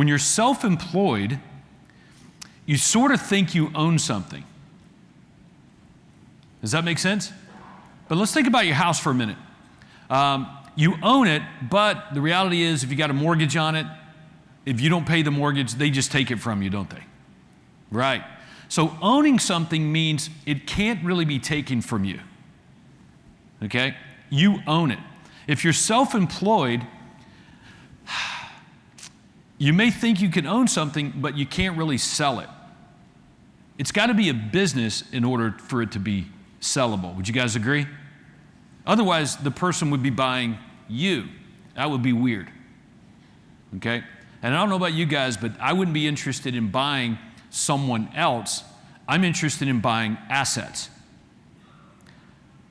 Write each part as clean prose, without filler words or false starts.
When you're self-employed, you sort of think you own something. Does that make sense? But let's think about your house for a minute. You own it, but the reality is if you got a mortgage on it, if you don't pay the mortgage, they just take it from you, don't they? Right. So owning something means it can't really be taken from you. Okay? You own it. If you're self-employed, you may think you can own something, but you can't really sell it. It's got to be a business in order for it to be sellable. Would you guys agree? Otherwise, the person would be buying you. That would be weird. Okay? And I don't know about you guys, but I wouldn't be interested in buying someone else. I'm interested in buying assets.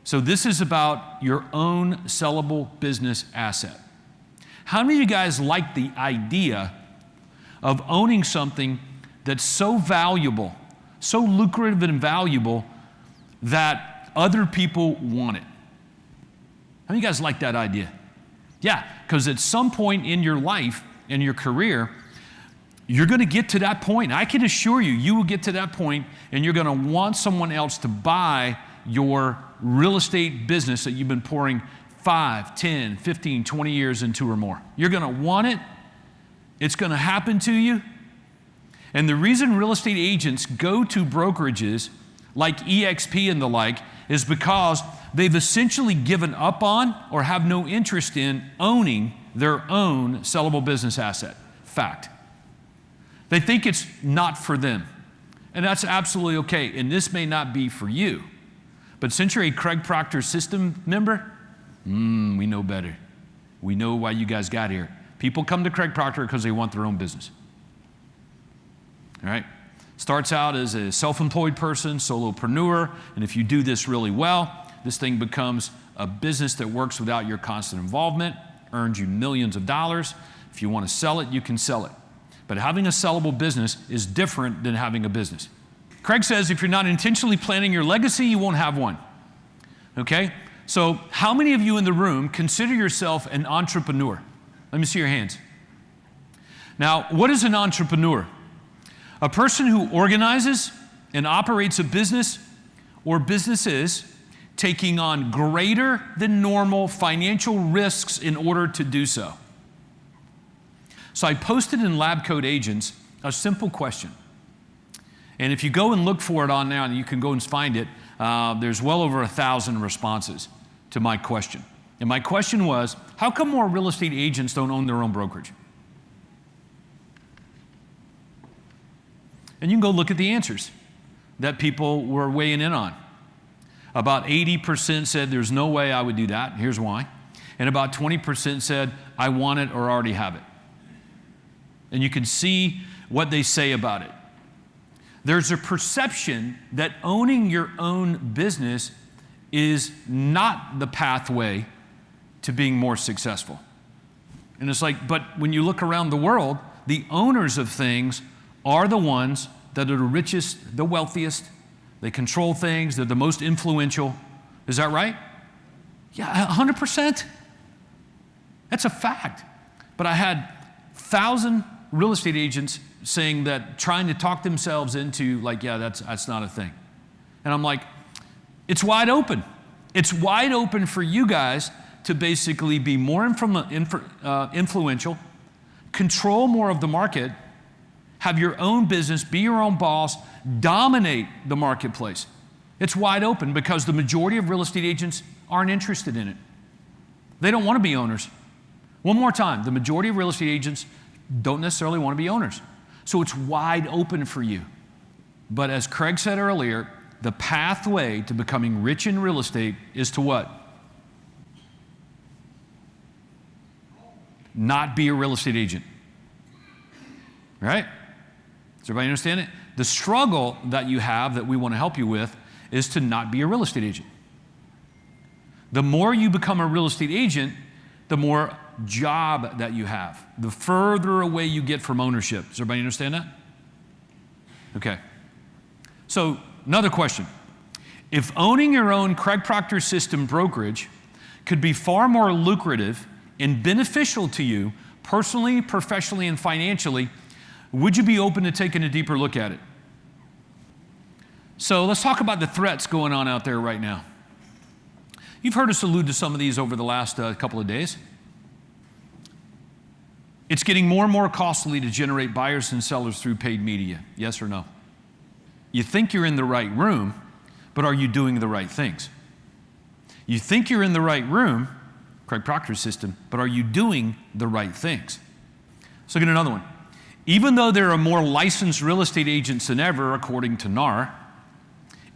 So this is about your own sellable business asset. How many of you guys like the idea of owning something that's so valuable, so lucrative and valuable that other people want it? How many of you guys like that idea? Yeah, because at some point in your life, in your career, you're going to get to that point. I can assure you, you will get to that point and you're going to want someone else to buy your real estate business that you've been pouring 5, 10, 15, 20 years into or more. You're going to want it. It's going to happen to you. And the reason real estate agents go to brokerages like EXP and the like is because they've essentially given up on or have no interest in owning their own sellable business asset. Fact. They think it's not for them. And that's absolutely okay. And this may not be for you. But since you're a Craig Proctor system member, we know better. We know why you guys got here. People come to Craig Proctor because they want their own business. All right? Starts out as a self-employed person, solopreneur, and if you do this really well, this thing becomes a business that works without your constant involvement, earns you millions of dollars. If you want to sell it, you can sell it. But having a sellable business is different than having a business. Craig says if you're not intentionally planning your legacy, you won't have one. Okay? So how many of you in the room consider yourself an entrepreneur? Let me see your hands. Now, what is an entrepreneur? A person who organizes and operates a business or businesses taking on greater than normal financial risks in order to do so. So I posted in Lab Code Agents a simple question. And if you go and look for it on now, and you can go and find it, there's well over 1,000 responses to my question. And my question was, how come more real estate agents don't own their own brokerage? And you can go look at the answers that people were weighing in on. About 80% said there's no way I would do that. Here's why. And about 20% said I want it or already have it. And you can see what they say about it. There's a perception that owning your own business is not the pathway to being more successful. And it's like, but when you look around the world, the owners of things are the ones that are the richest, the wealthiest. They control things. They're the most influential. Is that right? Yeah, 100%. That's a fact. But I had 1,000 real estate agents saying that, trying to talk themselves into like, yeah, that's not a thing. And I'm like, it's wide open. It's wide open for you guys to basically be more influential, control more of the market, have your own business, be your own boss, dominate the marketplace. It's wide open because the majority of real estate agents aren't interested in it. They don't want to be owners. One more time, the majority of real estate agents don't necessarily want to be owners. So it's wide open for you. But as Craig said earlier, the pathway to becoming rich in real estate is to what? Not be a real estate agent. Right? Does everybody understand it? The struggle that you have that we want to help you with is to not be a real estate agent. The more you become a real estate agent, the more job that you have, the further away you get from ownership. Does everybody understand that? Okay. So another question. If owning your own Craig Proctor system brokerage could be far more lucrative and beneficial to you, personally, professionally, and financially, would you be open to taking a deeper look at it? So let's talk about the threats going on out there right now. You've heard us allude to some of these over the last couple of days. It's getting more and more costly to generate buyers and sellers through paid media. Yes or no? You think you're in the right room, but are you doing the right things? You think you're in the right room, Craig Proctor's system, but are you doing the right things? Let's look at another one. Even though there are more licensed real estate agents than ever, according to NAR,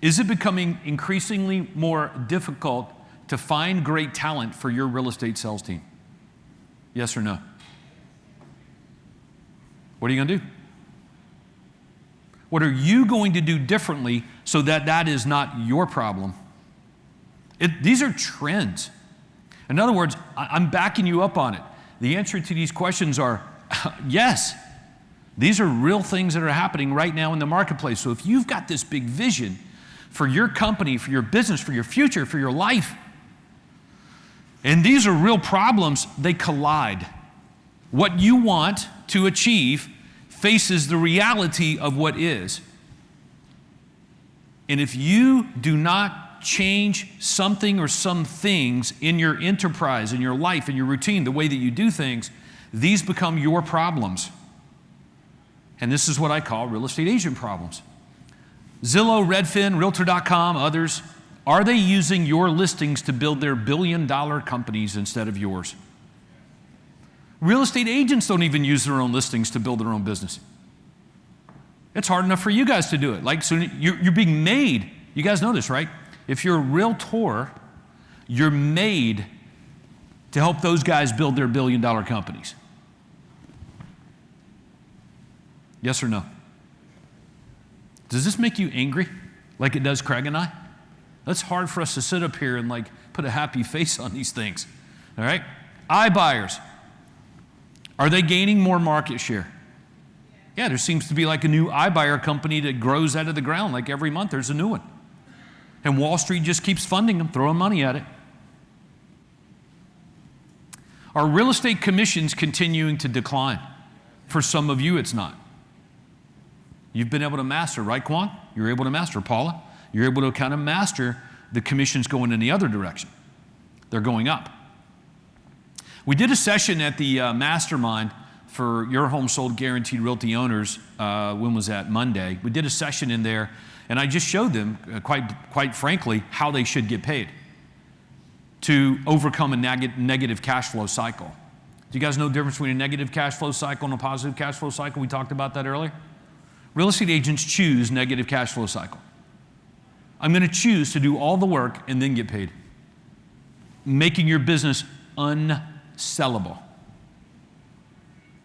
is it becoming increasingly more difficult to find great talent for your real estate sales team? Yes or no? What are you going to do? What are you going to do differently so that that is not your problem? These are trends. In other words, I'm backing you up on it. The answer to these questions are yes. These are real things that are happening right now in the marketplace. So if you've got this big vision for your company, for your business, for your future, for your life, and these are real problems, they collide. What you want to achieve faces the reality of what is. And if you do not change something or some things in your enterprise, in your life, in your routine, the way that you do things, these become your problems. And this is what I call real estate agent problems. Zillow, Redfin, Realtor.com, others, are they using your listings to build their billion-dollar companies instead of yours? Real estate agents don't even use their own listings to build their own business. It's hard enough for you guys to do it. Like, so you're being made. You guys know this, right? If you're a realtor, you're made to help those guys build their billion-dollar companies. Yes or no? Does this make you angry like it does Craig and I? That's hard for us to sit up here and like put a happy face on these things. All right? iBuyers. Are they gaining more market share? Yeah, there seems to be like a new iBuyer company that grows out of the ground. Like every month there's a new one. And Wall Street just keeps funding them, throwing money at it. Are real estate commissions continuing to decline? For some of you, it's not. You've been able to master, right, Quan? You're able to master, Paula. You're able to kind of master the commissions going in the other direction. They're going up. We did a session at the mastermind for Your Home Sold Guaranteed Realty owners. When was that? Monday. We did a session in there, and I just showed them, quite frankly, how they should get paid to overcome a negative cash flow cycle. Do you guys know the difference between a negative cash flow cycle and a positive cash flow cycle? We talked about that earlier. Real estate agents choose negative cash flow cycle. I'm going to choose to do all the work and then get paid, making your business unsellable.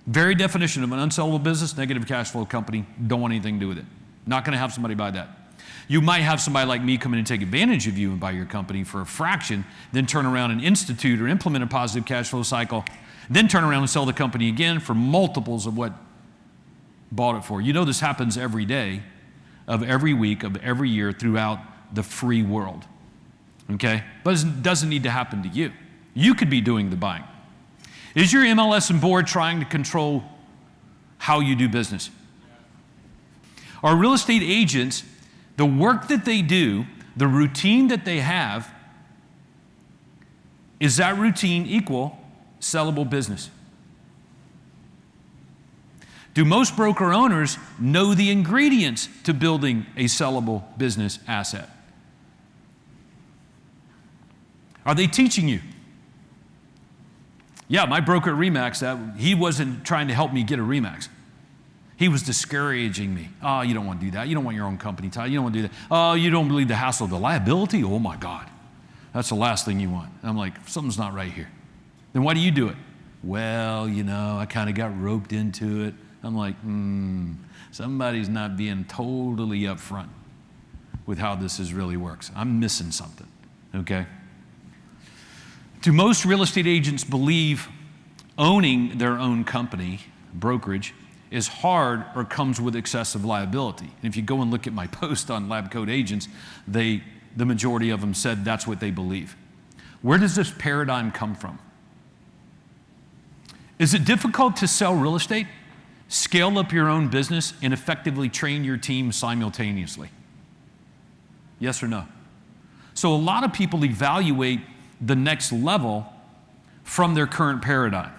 Very definition of an unsellable business, negative cash flow company, don't want anything to do with it. Not going to have somebody buy that. You might have somebody like me come in and take advantage of you and buy your company for a fraction, then turn around and institute or implement a positive cash flow cycle, then turn around and sell the company again for multiples of what bought it for. You know this happens every day, of every week, of every year throughout the free world. Okay? But it doesn't need to happen to you. You could be doing the buying. Is your MLS and board trying to control how you do business? Are real estate agents, the work that they do, the routine that they have, is that routine equal sellable business? Do most broker owners know the ingredients to building a sellable business asset? Are they teaching you? Yeah, my broker at RE/MAX, he wasn't trying to help me get a RE/MAX. He was discouraging me. Oh, you don't want to do that. You don't want your own company title. You don't want to do that. Oh, you don't believe the hassle of the liability? Oh my God. That's the last thing you want. And I'm like, something's not right here. Then why do you do it? Well, you know, I kind of got roped into it. I'm like, somebody's not being totally upfront with how this really works. I'm missing something, okay? Do most real estate agents believe owning their own company, brokerage, is hard or comes with excessive liability? And if you go and look at my post on Lab Coat Agents, the majority of them said that's what they believe. Where does this paradigm come from? Is it difficult to sell real estate, scale up your own business, and effectively train your team simultaneously? Yes or no? So a lot of people evaluate the next level from their current paradigm.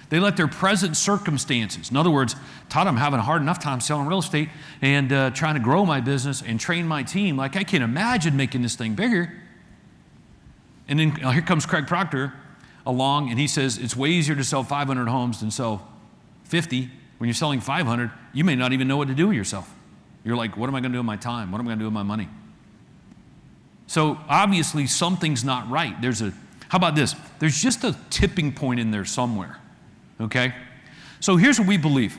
They let their present circumstances, in other words, Todd, I'm having a hard enough time selling real estate and trying to grow my business and train my team. Like, I can't imagine making this thing bigger. And then here comes Craig Proctor along, and he says it's way easier to sell 500 homes than sell 50. When you're selling 500, you may not even know what to do with yourself. You're like, what am I going to do with my time? What am I going to do with my money? So obviously something's not right. How about this? There's just a tipping point in there somewhere, okay? So here's what we believe.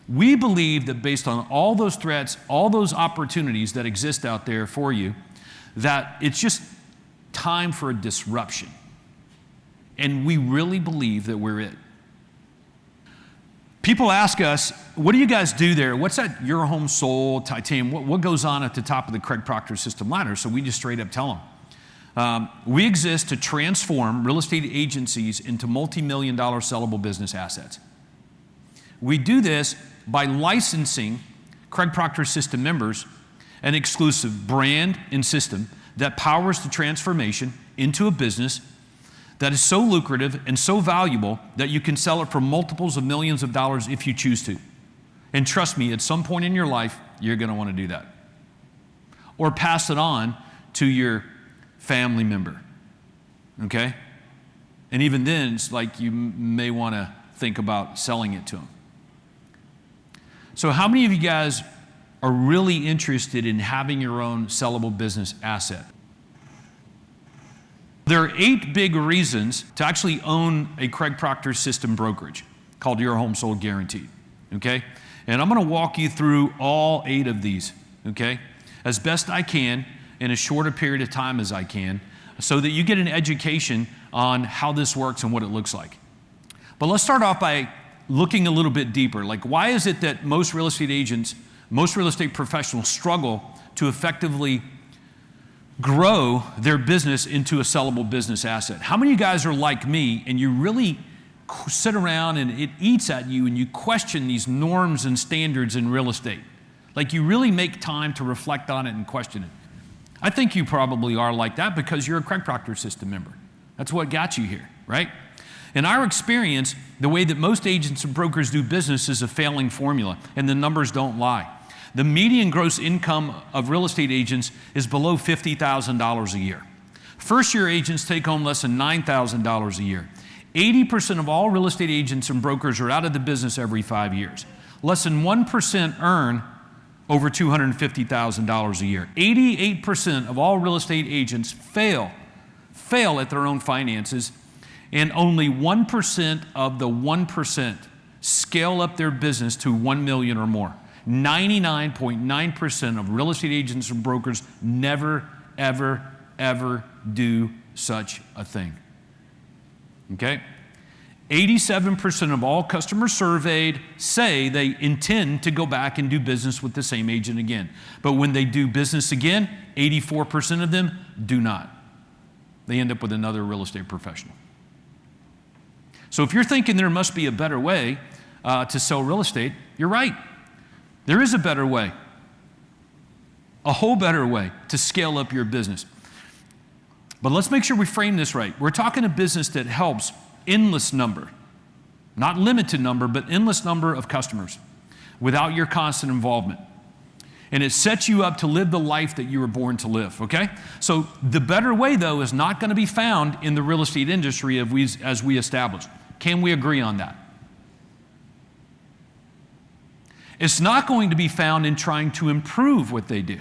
We believe that based on all those threats, all those opportunities that exist out there for you, that it's just time for a disruption. And we really believe that we're it. People ask us, what do you guys do there? What's that Your Home Sold, Titanium? What goes on at the top of the Craig Proctor system ladder? So we just straight up tell them. We exist to transform real estate agencies into multi-million-dollar sellable business assets. We do this by licensing Craig Proctor system members an exclusive brand and system that powers the transformation into a business that is so lucrative and so valuable that you can sell it for multiples of millions of dollars if you choose to. And trust me, at some point in your life, you're going to want to do that. Or pass it on to your family member, okay? And even then, it's like you may want to think about selling it to them. So how many of you guys are really interested in having your own sellable business asset? There are 8 big reasons to actually own a Craig Proctor system brokerage called Your Home Sold Guaranteed, okay? And I'm going to walk you through all 8 of these, okay, as best I can in as short a period of time as I can so that you get an education on how this works and what it looks like. But let's start off by looking a little bit deeper. Like, why is it that most real estate agents, most real estate professionals struggle to effectively grow their business into a sellable business asset? How many of you guys are like me and you really sit around and it eats at you and you question these norms and standards in real estate? Like, you really make time to reflect on it and question it. I think you probably are like that because you're a Craig Proctor system member. That's what got you here, right? In our experience, the way that most agents and brokers do business is a failing formula, and the numbers don't lie. The median gross income of real estate agents is below $50,000 a year. First-year agents take home less than $9,000 a year. 80% of all real estate agents and brokers are out of the business every 5 years. Less than 1% earn over $250,000 a year. 88% of all real estate agents fail at their own finances, and only 1% of the 1% scale up their business to 1 million or more. 99.9% of real estate agents and brokers never, ever, ever do such a thing. Okay? 87% of all customers surveyed say they intend to go back and do business with the same agent again. But when they do business again, 84% of them do not. They end up with another real estate professional. So if you're thinking there must be a better way to sell real estate, you're right. There is a better way, a whole better way to scale up your business. But let's make sure we frame this right. We're talking a business that helps endless number, not limited number, but endless number of customers without your constant involvement. And it sets you up to live the life that you were born to live, okay? So the better way, though, is not going to be found in the real estate industry as we established. Can we agree on that? It's not going to be found in trying to improve what they do,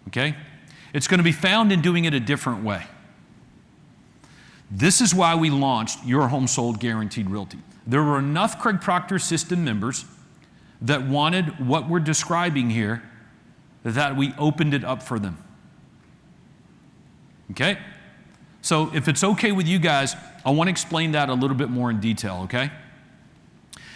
okay? It's going to be found in doing it a different way. This is why we launched Your Home Sold Guaranteed Realty. There were enough Craig Proctor system members that wanted what we're describing here that we opened it up for them. Okay? So if it's okay with you guys, I want to explain that a little bit more in detail, okay?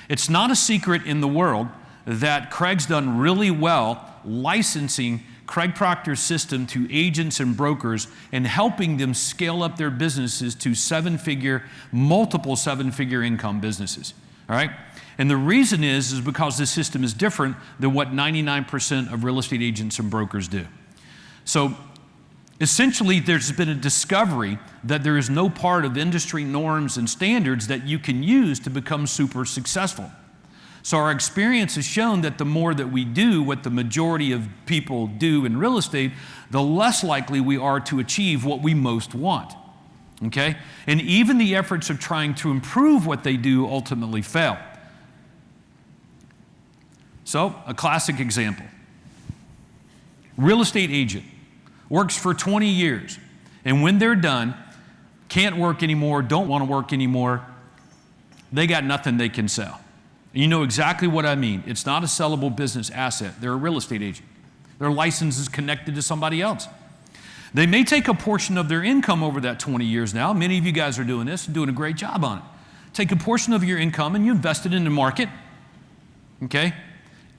It's not a secret in the world that Craig's done really well licensing Craig Proctor's system to agents and brokers and helping them scale up their businesses to multiple seven-figure income businesses, all right? And the reason is because this system is different than what 99% of real estate agents and brokers do. So essentially, there's been a discovery that there is no part of industry norms and standards that you can use to become super successful. So our experience has shown that the more that we do what the majority of people do in real estate, the less likely we are to achieve what we most want, okay? And even the efforts of trying to improve what they do ultimately fail. So, a classic example. Real estate agent works for 20 years, and when they're done, can't work anymore, don't want to work anymore, they got nothing they can sell. And you know exactly what I mean. It's not a sellable business asset. They're a real estate agent. Their license is connected to somebody else. They may take a portion of their income over that 20 years now. Many of you guys are doing this and doing a great job on it. Take a portion of your income and you invest it in the market, okay?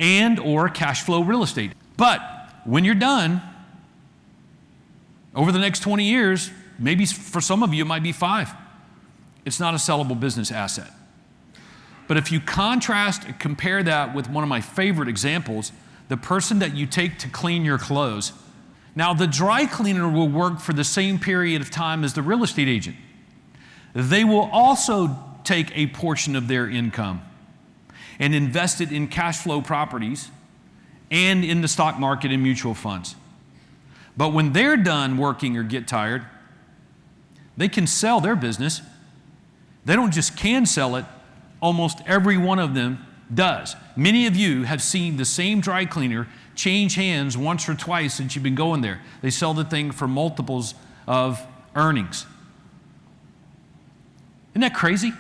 And or cash flow real estate. But when you're done, over the next 20 years, maybe for some of you it might be 5. It's not a sellable business asset. But if you contrast and compare that with one of my favorite examples, the person that you take to clean your clothes. Now, the dry cleaner will work for the same period of time as the real estate agent. They will also take a portion of their income and invest it in cash flow properties and in the stock market and mutual funds. But when they're done working or get tired, they can sell their business. They don't just can sell it, almost every one of them does. Many of you have seen the same dry cleaner change hands once or twice since you've been going there. They sell the thing for multiples of earnings. Isn't that crazy?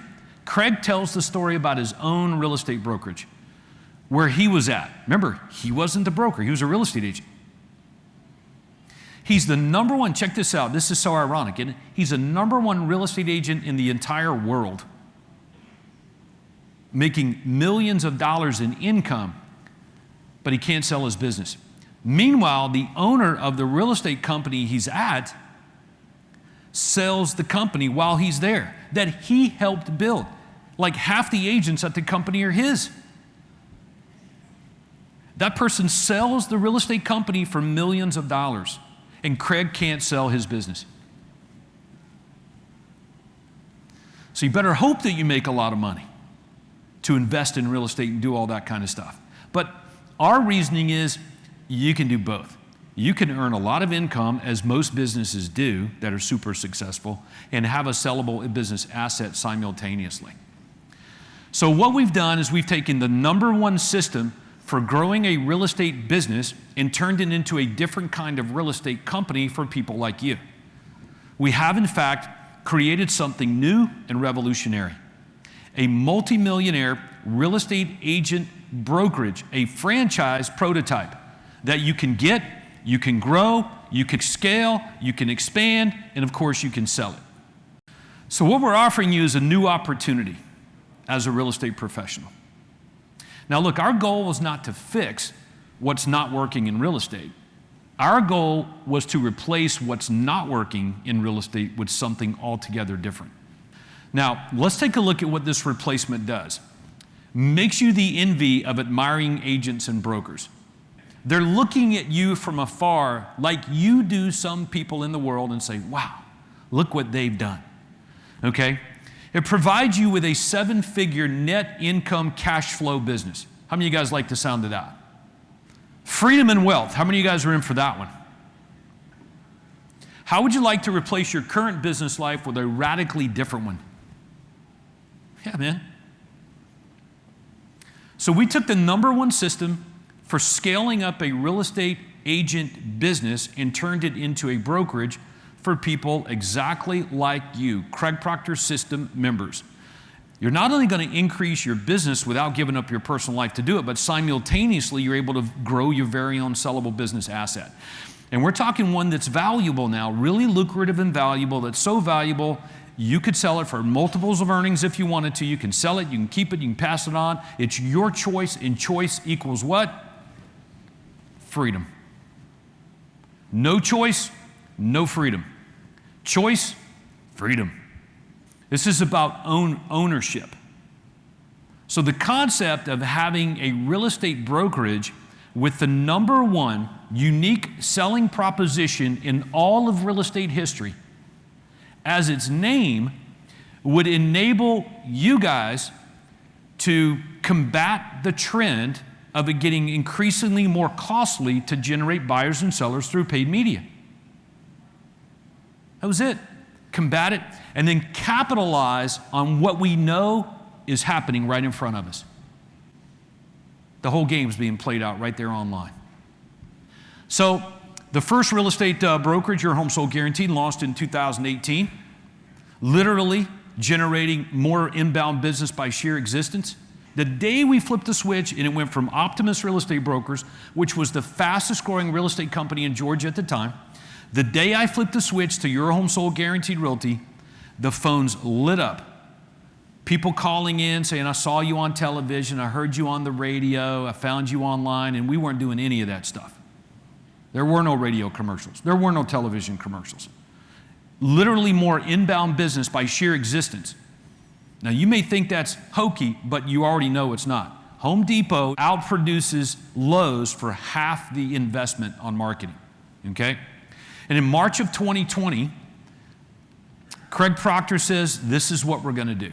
Craig tells the story about his own real estate brokerage, where he was at. Remember, he wasn't the broker, he was a real estate agent. He's the number one, check this out, this is so ironic, isn't it? He's the number one real estate agent in the entire world, making millions of dollars in income, but he can't sell his business. Meanwhile, the owner of the real estate company he's at sells the company while he's there that he helped build. Like half the agents at the company are his. That person sells the real estate company for millions of dollars, and Craig can't sell his business. So you better hope that you make a lot of money to invest in real estate and do all that kind of stuff. But our reasoning is you can do both. You can earn a lot of income, as most businesses do that are super successful, and have a sellable business asset simultaneously. So what we've done is we've taken the number one system for growing a real estate business and turned it into a different kind of real estate company for people like you. We have, in fact, created something new and revolutionary. A multimillionaire real estate agent brokerage, a franchise prototype that you can get, you can grow, you can scale, you can expand, and of course you can sell it. So what we're offering you is a new opportunity as a real estate professional. Now look, our goal was not to fix what's not working in real estate. Our goal was to replace what's not working in real estate with something altogether different. Now, let's take a look at what this replacement does. Makes you the envy of admiring agents and brokers. They're looking at you from afar like you do some people in the world and say, wow, look what they've done, okay? It provides you with a 7-figure net income cash flow business. How many of you guys like the sound of that? Freedom and wealth. How many of you guys are in for that one? How would you like to replace your current business life with a radically different one? Yeah, man. So we took the number one system for scaling up a real estate agent business and turned it into a brokerage for people exactly like you, Craig Proctor system members. You're not only going to increase your business without giving up your personal life to do it, but simultaneously you're able to grow your very own sellable business asset. And we're talking one that's valuable now, really lucrative and valuable, that's so valuable you could sell it for multiples of earnings if you wanted to. You can sell it, you can keep it, you can pass it on. It's your choice, and choice equals what? Freedom. No choice, no freedom. Choice, freedom. This is about ownership. So the concept of having a real estate brokerage with the number one unique selling proposition in all of real estate history, as its name, would enable you guys to combat the trend of it getting increasingly more costly to generate buyers and sellers through paid media. That was it. Combat it, and then capitalize on what we know is happening right in front of us. The whole game's being played out right there online. So the first real estate brokerage, Your Home Sold Guaranteed, launched in 2018, literally generating more inbound business by sheer existence. The day we flipped the switch and it went from Optimus Real Estate Brokers, which was the fastest growing real estate company in Georgia at the time, the day I flipped the switch to Your Home Sold Guaranteed Realty, the phones lit up. People calling in saying, I saw you on television, I heard you on the radio, I found you online, and we weren't doing any of that stuff. There were no radio commercials. There were no television commercials. Literally more inbound business by sheer existence. Now you may think that's hokey, but you already know it's not. Home Depot outproduces Lowe's for half the investment on marketing, okay? And in March of 2020, Craig Proctor says, this is what we're going to do.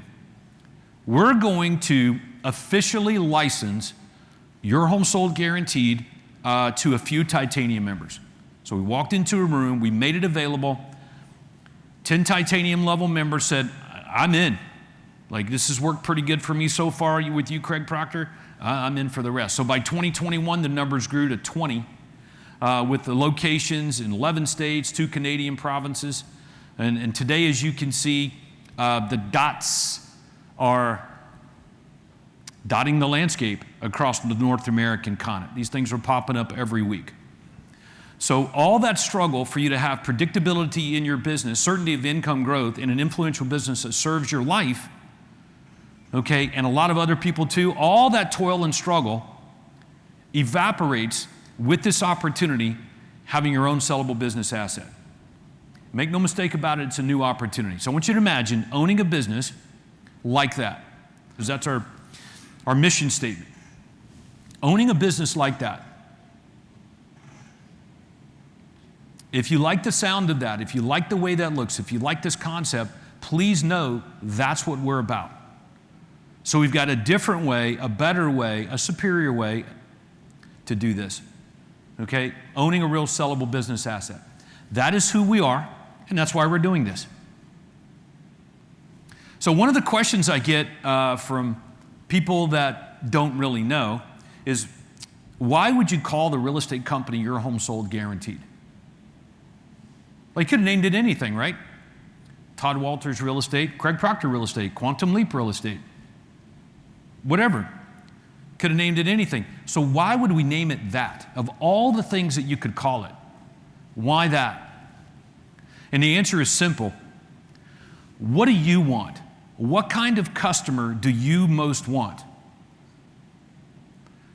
We're going to officially license Your Home Sold Guaranteed to a few Titanium members. So we walked into a room, we made it available. 10 Titanium level members said, I'm in. Like, this has worked pretty good for me so far with you, Craig Proctor. I'm in for the rest. So by 2021, the numbers grew to 20. With the locations in 11 states, 2 Canadian provinces. And today, as you can see, the dots are dotting the landscape across the North American continent. These things are popping up every week. So all that struggle for you to have predictability in your business, certainty of income growth, in an influential business that serves your life, okay, and a lot of other people too, all that toil and struggle evaporates with this opportunity, having your own sellable business asset. Make no mistake about it, it's a new opportunity. So I want you to imagine owning a business like that, because that's our mission statement. Owning a business like that. If you like the sound of that, if you like the way that looks, if you like this concept, please know that's what we're about. So we've got a different way, a better way, a superior way to do this. Okay, owning a real sellable business asset. That is who we are, and that's why we're doing this. So one of the questions I get from people that don't really know is, why would you call the real estate company Your Home Sold Guaranteed? Well, you could have named it anything, right? Todd Walters Real Estate, Craig Proctor Real Estate, Quantum Leap Real Estate, whatever. Could have named it anything. So why would we name it that? Of all the things that you could call it, why that? And the answer is simple. What do you want? What kind of customer do you most want?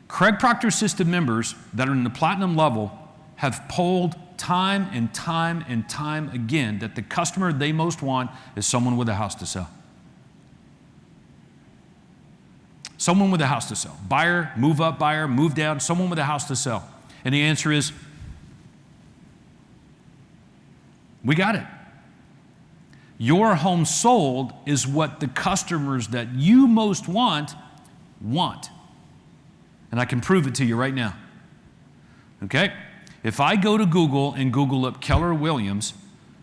Craig Proctor System members that are in the platinum level have polled time and time and time again that the customer they most want is someone with a house to sell. Someone with a house to sell. Buyer, move up buyer, move down, someone with a house to sell. And the answer is, we got it. Your home sold is what the customers that you most want. And I can prove it to you right now. Okay? If I go to Google and Google up Keller Williams,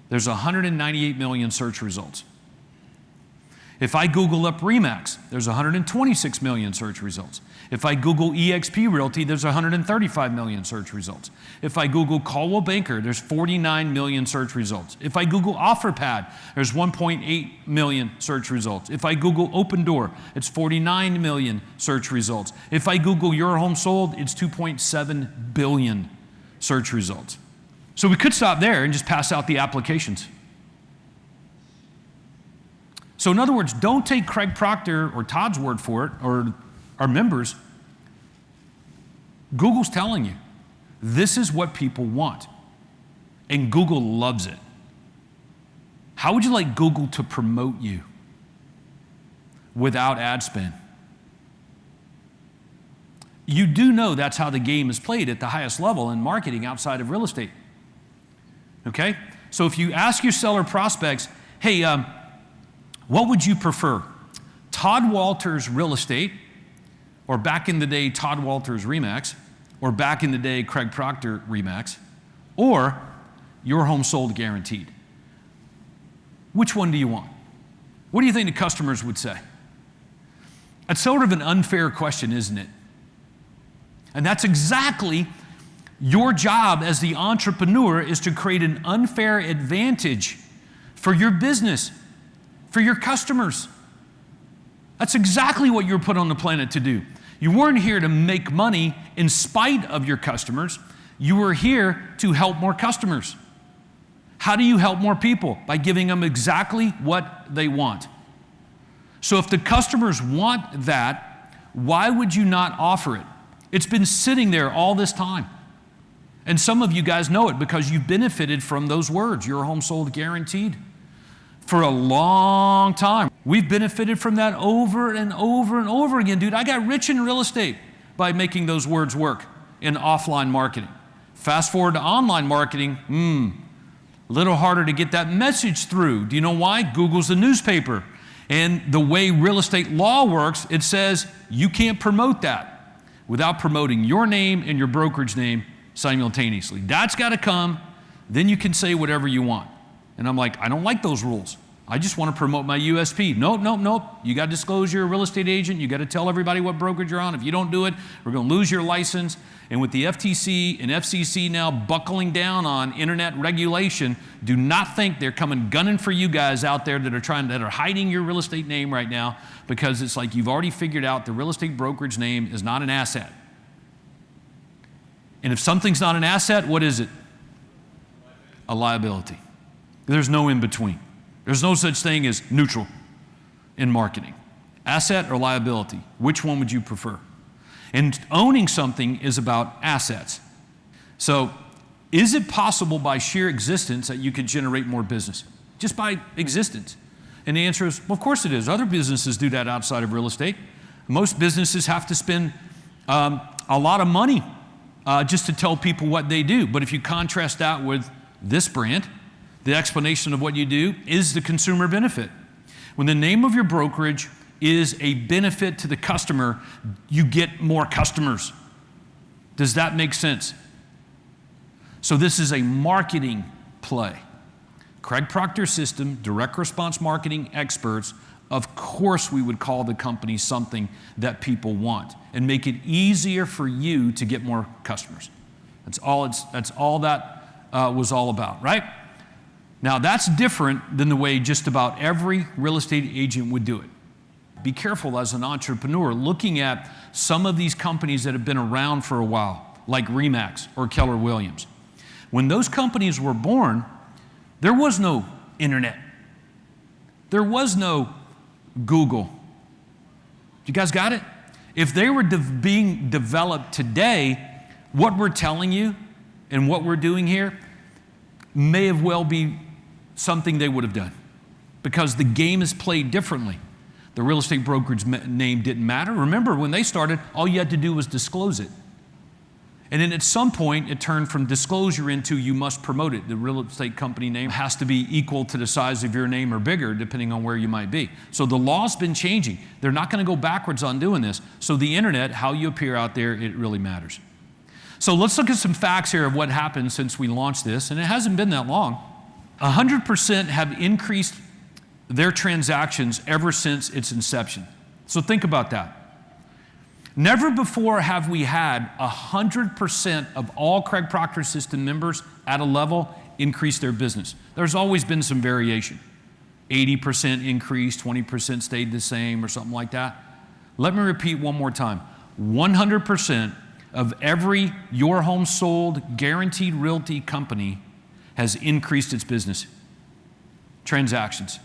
there's 198 million search results. If I Google up RE/MAX, there's 126 million search results. If I Google eXp Realty, there's 135 million search results. If I Google Coldwell Banker, there's 49 million search results. If I Google OfferPad, there's 1.8 million search results. If I Google Open Door, it's 49 million search results. If I Google Your Home Sold, it's 2.7 billion search results. So we could stop there and just pass out the applications. So in other words, don't take Craig Proctor or Todd's word for it, or our members. Google's telling you, this is what people want. and Google loves it. How would you like Google to promote you without ad spend? You do know that's how the game is played at the highest level in marketing outside of real estate. Okay? So if you ask your seller prospects, hey, what would you prefer? Todd Walters Real Estate, or back in the day, Todd Walters Remax, or back in the day, Craig Proctor Remax, or Your Home Sold Guaranteed. Which one do you want? What do you think the customers would say? That's sort of an unfair question, isn't it? And that's exactly your job as the entrepreneur, is to create an unfair advantage for your business, for your customers. That's exactly what you were put on the planet to do. You weren't here to make money in spite of your customers. You were here to help more customers. How do you help more people? By giving them exactly what they want. So if the customers want that, why would you not offer it? It's been sitting there all this time. And some of you guys know it because you've benefited from those words, Your Home Sold Guaranteed, for a long time. We've benefited from that over and over and over again. Dude, I got rich in real estate by making those words work in offline marketing. Fast forward to online marketing, a little harder to get that message through. Do you know why? Google's a newspaper. And the way real estate law works, it says you can't promote that without promoting your name and your brokerage name simultaneously. That's got to come, then you can say whatever you want. And I'm like, I don't like those rules. I just want to promote my USP. Nope. You got to disclose you're a real estate agent. You got to tell everybody what brokerage you're on. If you don't do it, we're going to lose your license. And with the FTC and FCC now buckling down on internet regulation, do not think they're coming gunning for you guys out there that are hiding your real estate name right now, because it's like you've already figured out the real estate brokerage name is not an asset. And if something's not an asset, what is it? A liability. There's no in between. There's no such thing as neutral in marketing. Asset or liability, which one would you prefer? And owning something is about assets. So is it possible by sheer existence that you could generate more business? Just by existence? And the answer is, well, of course it is. Other businesses do that outside of real estate. Most businesses have to spend a lot of money just to tell people what they do. But if you contrast that with this brand, the explanation of what you do is the consumer benefit. When the name of your brokerage is a benefit to the customer, you get more customers. Does that make sense? So this is a marketing play. Craig Proctor System, direct response marketing experts, of course we would call the company something that people want and make it easier for you to get more customers. That's all that was all about, right? Now that's different than the way just about every real estate agent would do it. Be careful as an entrepreneur looking at some of these companies that have been around for a while, like Remax or Keller Williams. When those companies were born, there was no internet. There was no Google. You guys got it? If they were being developed today, what we're telling you and what we're doing here may have well be something they would have done, because the game is played differently. The real estate brokerage name didn't matter. Remember, when they started, all you had to do was disclose it. And then at some point, it turned from disclosure into you must promote it. The real estate company name has to be equal to the size of your name or bigger, depending on where you might be. So the law's been changing. They're not going to go backwards on doing this. So the internet, how you appear out there, it really matters. So let's look at some facts here of what happened since we launched this, and it hasn't been that long. 100% have increased their transactions ever since its inception. So think about that. Never before have we had 100% of all Craig Proctor System members at a level increase their business. There's always been some variation. 80% increase, 20% stayed the same, or something like that. Let me repeat one more time. 100% of every Your Home Sold Guaranteed Realty company has increased its business transactions.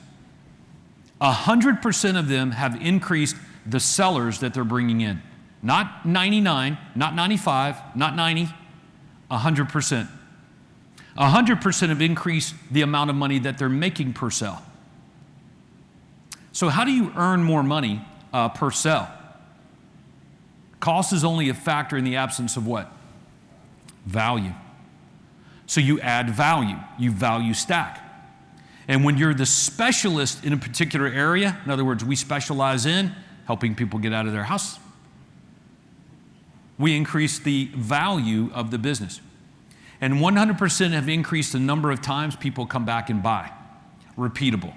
100% of them have increased the sellers that they're bringing in. Not 99, not 95, not 90, 100%. 100% have increased the amount of money that they're making per sale. So how do you earn more money per sale? Cost is only a factor in the absence of what? Value. So you add value, you value stack. And when you're the specialist in a particular area, in other words, we specialize in helping people get out of their house, we increase the value of the business. And 100% have increased the number of times people come back and buy. Repeatable.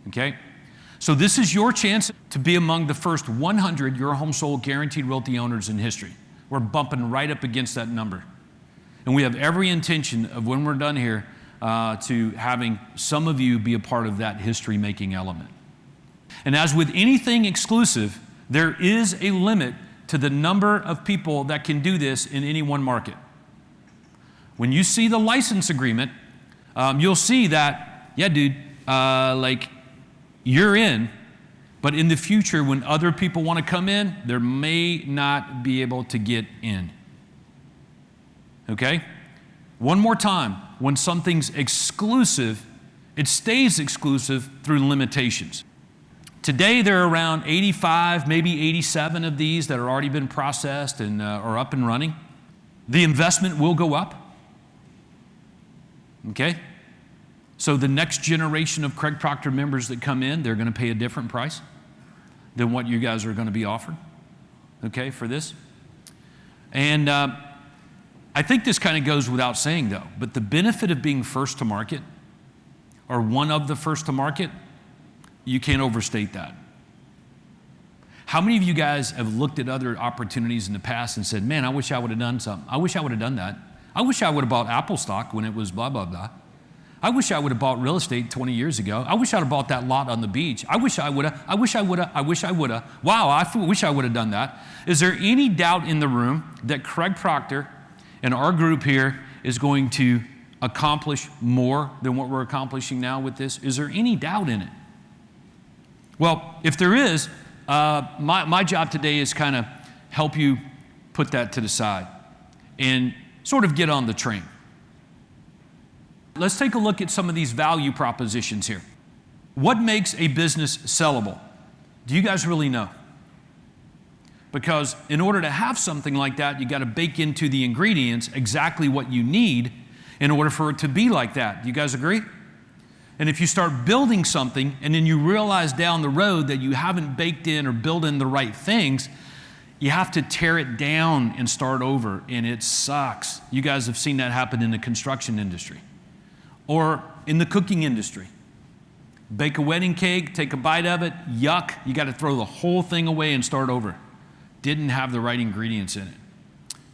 Okay? So this is your chance to be among the first 100 Your Home Sold Guaranteed Realty owners in history. We're bumping right up against that number. And we have every intention of, when we're done here, to having some of you be a part of that history-making element. And as with anything exclusive, there is a limit to the number of people that can do this in any one market. When you see the license agreement, you'll see that, yeah, dude, like you're in, but in the future, when other people want to come in, they may not be able to get in. Okay? One more time, when something's exclusive, it stays exclusive through limitations. Today, there are around 85, maybe 87 of these that have already been processed and are up and running. The investment will go up. Okay? So the next generation of Craig Proctor members that come in, they're going to pay a different price than what you guys are going to be offered, okay, for this. And I think this kind of goes without saying, though, but the benefit of being first to market, or one of the first to market, you can't overstate that. How many of you guys have looked at other opportunities in the past and said, man, I wish I would have done something. I wish I would have done that. I wish I would have bought Apple stock when it was blah, blah, blah. I wish I would have bought real estate 20 years ago. I wish I'd have bought that lot on the beach. I wish I would have. I wish I would have. I wish I would have. Wow, I wish I would have done that. Is there any doubt in the room that Craig Proctor and our group here is going to accomplish more than what we're accomplishing now with this? Is there any doubt in it? Well, if there is, my job today is kind of help you put that to the side and sort of get on the train. Let's take a look at some of these value propositions here. What makes a business sellable? Do you guys really know? Because in order to have something like that, you got to bake into the ingredients exactly what you need in order for it to be like that. Do you guys agree? And if you start building something and then you realize down the road that you haven't baked in or built in the right things, you have to tear it down and start over, and it sucks. You guys have seen that happen in the construction industry or in the cooking industry. Bake a wedding cake, take a bite of it, yuck, you got to throw the whole thing away and start over. Didn't have the right ingredients in it.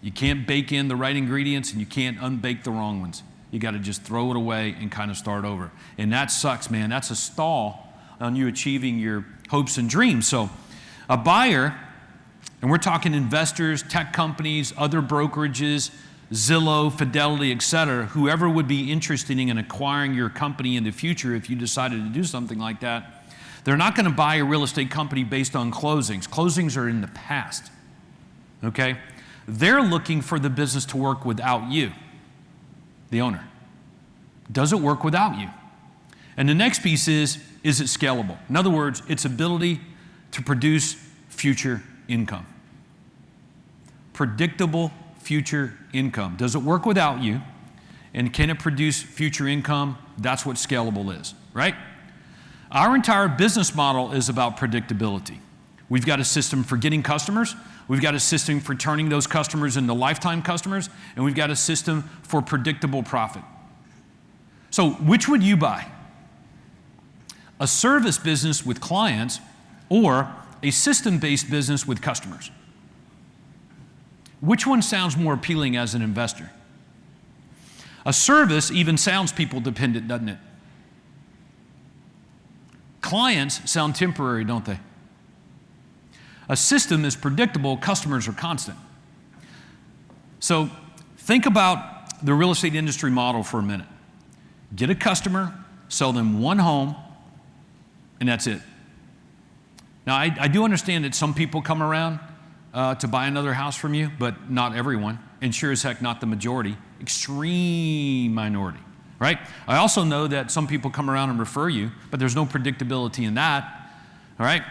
You can't bake in the right ingredients and you can't unbake the wrong ones. You got to just throw it away and kind of start over. And that sucks, man. That's a stall on you achieving your hopes and dreams. So a buyer, and we're talking investors, tech companies, other brokerages, Zillow, Fidelity, et cetera, whoever would be interested in acquiring your company in the future if you decided to do something like that, they're not going to buy a real estate company based on closings. Closings are in the past, okay? They're looking for the business to work without you, the owner. Does it work without you? And the next piece is it scalable? In other words, its ability to produce future income. Predictable future income. Does it work without you? And can it produce future income? That's what scalable is, right? Our entire business model is about predictability. We've got a system for getting customers. We've got a system for turning those customers into lifetime customers. And we've got a system for predictable profit. So which would you buy? A service business with clients or a system-based business with customers? Which one sounds more appealing as an investor? A service even sounds people dependent, doesn't it? Clients sound temporary, don't they? A system is predictable, customers are constant. So think about the real estate industry model for a minute. Get a customer, sell them one home, and that's it. Now, I do understand that some people come around to buy another house from you, but not everyone. and sure as heck not the majority, extreme minority, right? I also know that some people come around and refer you, but there's no predictability in that, all right?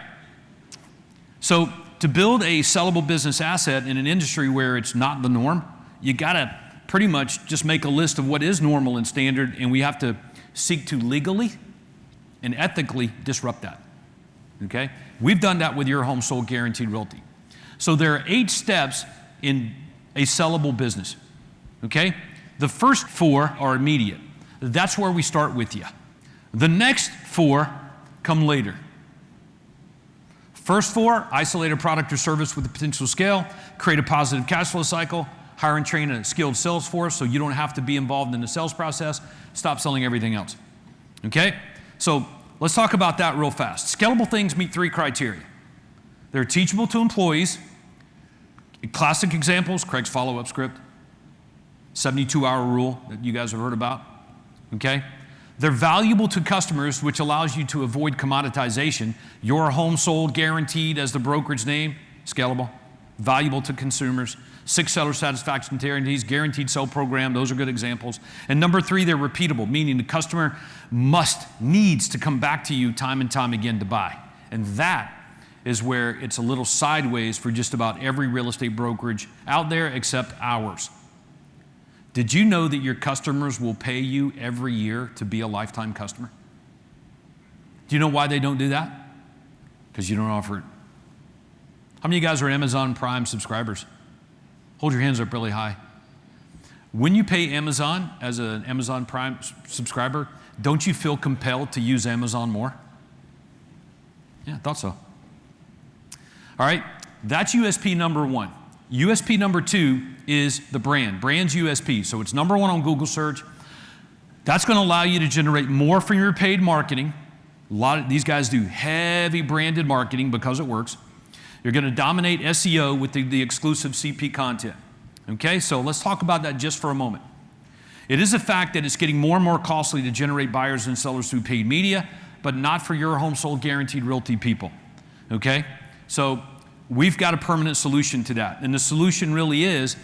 So to build a sellable business asset in an industry where it's not the norm, you gotta pretty much just make a list of what is normal and standard, and we have to seek to legally and ethically disrupt that, okay? We've done that with Your Home Sold Guaranteed Realty. So there are 8 steps in a sellable business, okay? The first 4 are immediate. That's where we start with you. The next 4 come later. First 4, isolate a product or service with the potential scale, create a positive cash flow cycle, hire and train a skilled sales force so you don't have to be involved in the sales process, stop selling everything else, okay? So let's talk about that real fast. Scalable things meet 3 criteria. They're teachable to employees. Classic examples, Craig's follow-up script, 72-hour rule that you guys have heard about, okay? They're valuable to customers, which allows you to avoid commoditization. Your Home Sold Guaranteed as the brokerage name, scalable. Valuable to consumers. 6 seller satisfaction guarantees, guaranteed sell program, those are good examples. And number 3, they're repeatable, meaning the customer needs to come back to you time and time again to buy. And that is where it's a little sideways for just about every real estate brokerage out there except ours. Did you know that your customers will pay you every year to be a lifetime customer? Do you know why they don't do that? Because you don't offer it. How many of you guys are Amazon Prime subscribers? Hold your hands up really high. When you pay Amazon as an Amazon Prime subscriber, don't you feel compelled to use Amazon more? Yeah, I thought so. All right, that's USP number 1. USP number 2 is the brand. Brand's USP. So it's number 1 on Google search. That's going to allow you to generate more from your paid marketing. These guys do heavy branded marketing because it works. You're going to dominate SEO with the exclusive CP content. Okay, so let's talk about that just for a moment. It is a fact that it's getting more and more costly to generate buyers and sellers through paid media, but not for Your Home Sold Guaranteed Realty people. Okay, so we've got a permanent solution to that. And the solution really is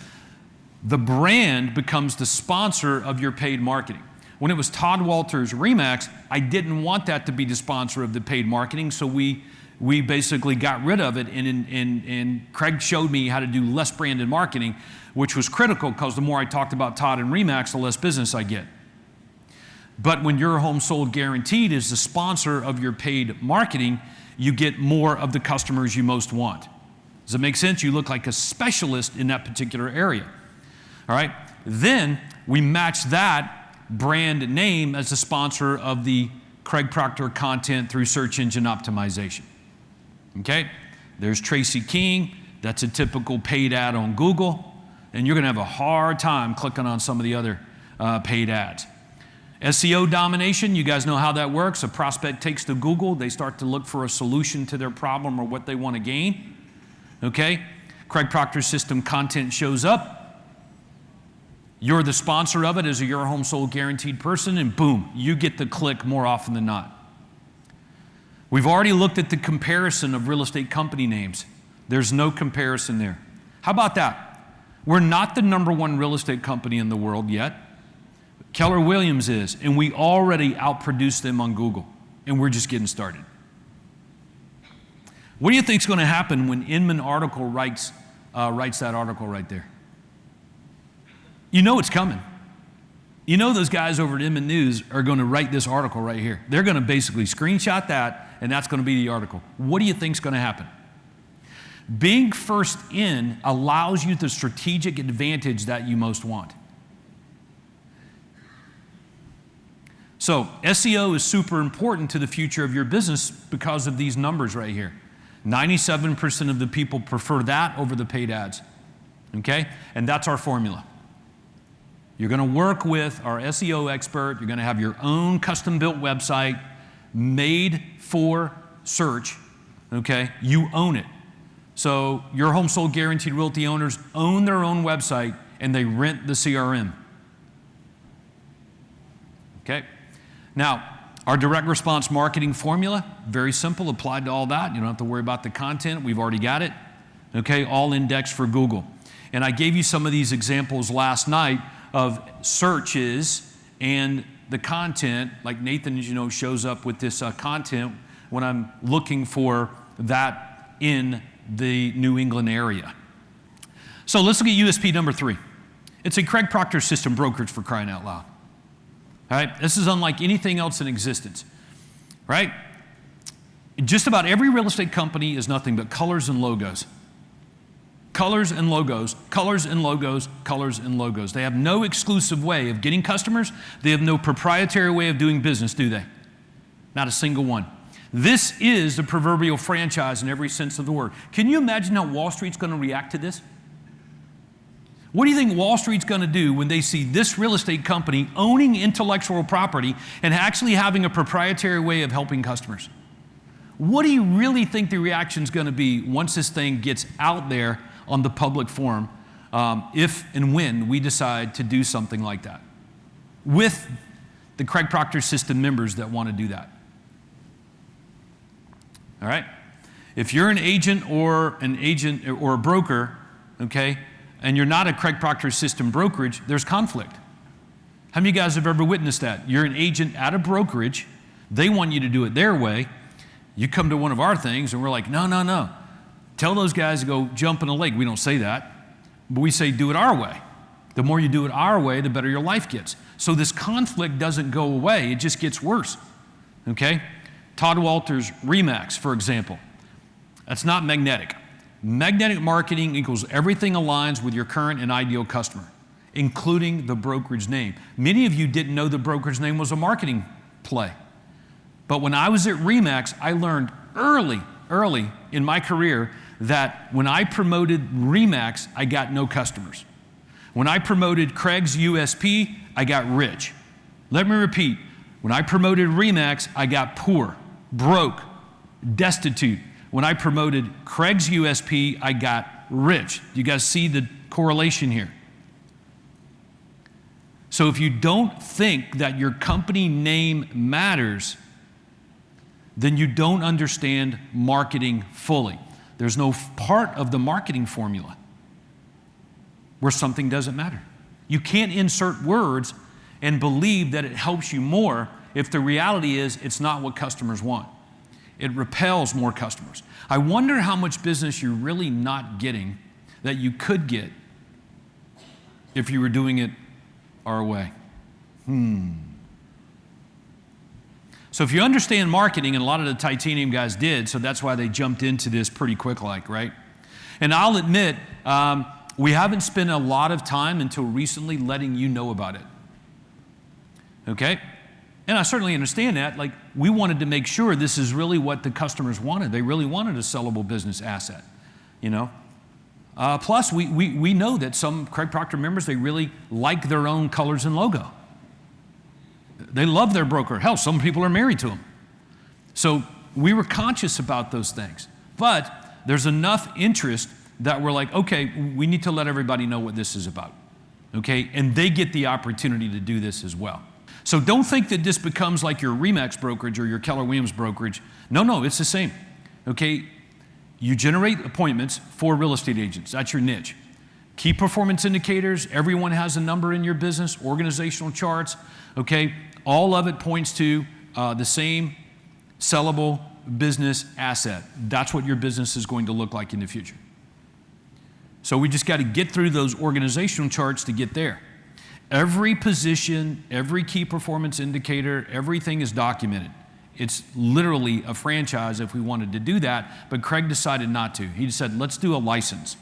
the brand becomes the sponsor of your paid marketing. When it was Todd Walters Remax, I didn't want that to be the sponsor of the paid marketing, so we basically got rid of it, and Craig showed me how to do less branded marketing, which was critical because the more I talked about Todd and Remax, the less business I get. But when Your Home Sold Guaranteed is the sponsor of your paid marketing, you get more of the customers you most want. Does it make sense? You look like a specialist in that particular area. All right? Then we match that brand name as the sponsor of the Craig Proctor content through search engine optimization. Okay? There's Tracy King. That's a typical paid ad on Google. And you're going to have a hard time clicking on some of the other paid ads. SEO domination, you guys know how that works. A prospect takes to Google. They start to look for a solution to their problem or what they want to gain. Okay? Craig Proctor's system content shows up. You're the sponsor of it as a Your Home Sold Guaranteed person, and boom, you get the click more often than not. We've already looked at the comparison of real estate company names. There's no comparison there. How about that? We're not the #1 real estate company in the world yet. Keller Williams is, and we already outproduce them on Google, and we're just getting started. What do you think is going to happen when Inman article writes that article right there? You know it's coming. You know those guys over at Inman News are going to write this article right here. They're going to basically screenshot that, and that's going to be the article. What do you think is going to happen? Being first in allows you the strategic advantage that you most want. So SEO is super important to the future of your business because of these numbers right here. 97% of the people prefer that over the paid ads. Okay? And that's our formula. You're going to work with our SEO expert. You're going to have your own custom-built website made for search. Okay? You own it. So Your Home Sold Guaranteed Realty owners own their own website, and they rent the CRM. Okay? Now, our direct response marketing formula, very simple, applied to all that. You don't have to worry about the content. We've already got it. Okay? All indexed for Google. And I gave you some of these examples last night of searches and the content, like Nathan, as you know, shows up with this content when I'm looking for that in the New England area. So let's look at USP number 3. It's a Craig Proctor system brokerage, for crying out loud. All right, this is unlike anything else in existence, right? Just about every real estate company is nothing but colors and logos. Colors and logos, colors and logos, colors and logos. They have no exclusive way of getting customers. They have no proprietary way of doing business, do they? Not a single one. This is the proverbial franchise in every sense of the word. Can you imagine how Wall Street's going to react to this? What do you think Wall Street's going to do when they see this real estate company owning intellectual property and actually having a proprietary way of helping customers? What do you really think the reaction's going to be once this thing gets out there on the public forum, if and when we decide to do something like that with the Craig Proctor system members that want to do that? All right? If you're an agent or a broker, okay, and you're not a Craig Proctor system brokerage, there's conflict. How many of you guys have ever witnessed that? You're an agent at a brokerage, they want you to do it their way. You come to one of our things and we're like, no, no, no. Tell those guys to go jump in a lake. We don't say that, but we say do it our way. The more you do it our way, the better your life gets. So this conflict doesn't go away, it just gets worse, okay? Todd Walter's RE/MAX, for example. That's not magnetic. Magnetic marketing equals everything aligns with your current and ideal customer, including the brokerage name. Many of you didn't know the brokerage name was a marketing play. But when I was at RE/MAX, I learned early in my career that when I promoted RE/MAX, I got no customers. When I promoted Craig's USP, I got rich. Let me repeat. When I promoted RE/MAX, I got poor, broke, destitute. When I promoted Craig's USP, I got rich. You guys see the correlation here? So if you don't think that your company name matters, then you don't understand marketing fully. There's no part of the marketing formula where something doesn't matter. You can't insert words and believe that it helps you more if the reality is it's not what customers want. It repels more customers. I wonder how much business you're really not getting that you could get if you were doing it our way. So if you understand marketing, and a lot of the titanium guys did, so that's why they jumped into this pretty quick right? And I'll admit, we haven't spent a lot of time until recently letting you know about it. Okay? And I certainly understand that. Like, we wanted to make sure this is really what the customers wanted. They really wanted a sellable business asset, you know? Plus, we know that some Craig Proctor members, they really like their own colors and logo. They love their broker. Hell, some people are married to them. So we were conscious about those things. But there's enough interest that we're like, okay, we need to let everybody know what this is about. Okay? And they get the opportunity to do this as well. So don't think that this becomes like your RE/MAX brokerage or your Keller Williams brokerage. No, it's the same. Okay? You generate appointments for real estate agents. That's your niche. Key performance indicators, everyone has a number in your business, organizational charts, okay? All of it points to the same sellable business asset. That's what your business is going to look like in the future. So we just got to get through those organizational charts to get there. Every position, every key performance indicator, everything is documented. It's literally a franchise if we wanted to do that, but Craig decided not to. He said, let's do a license.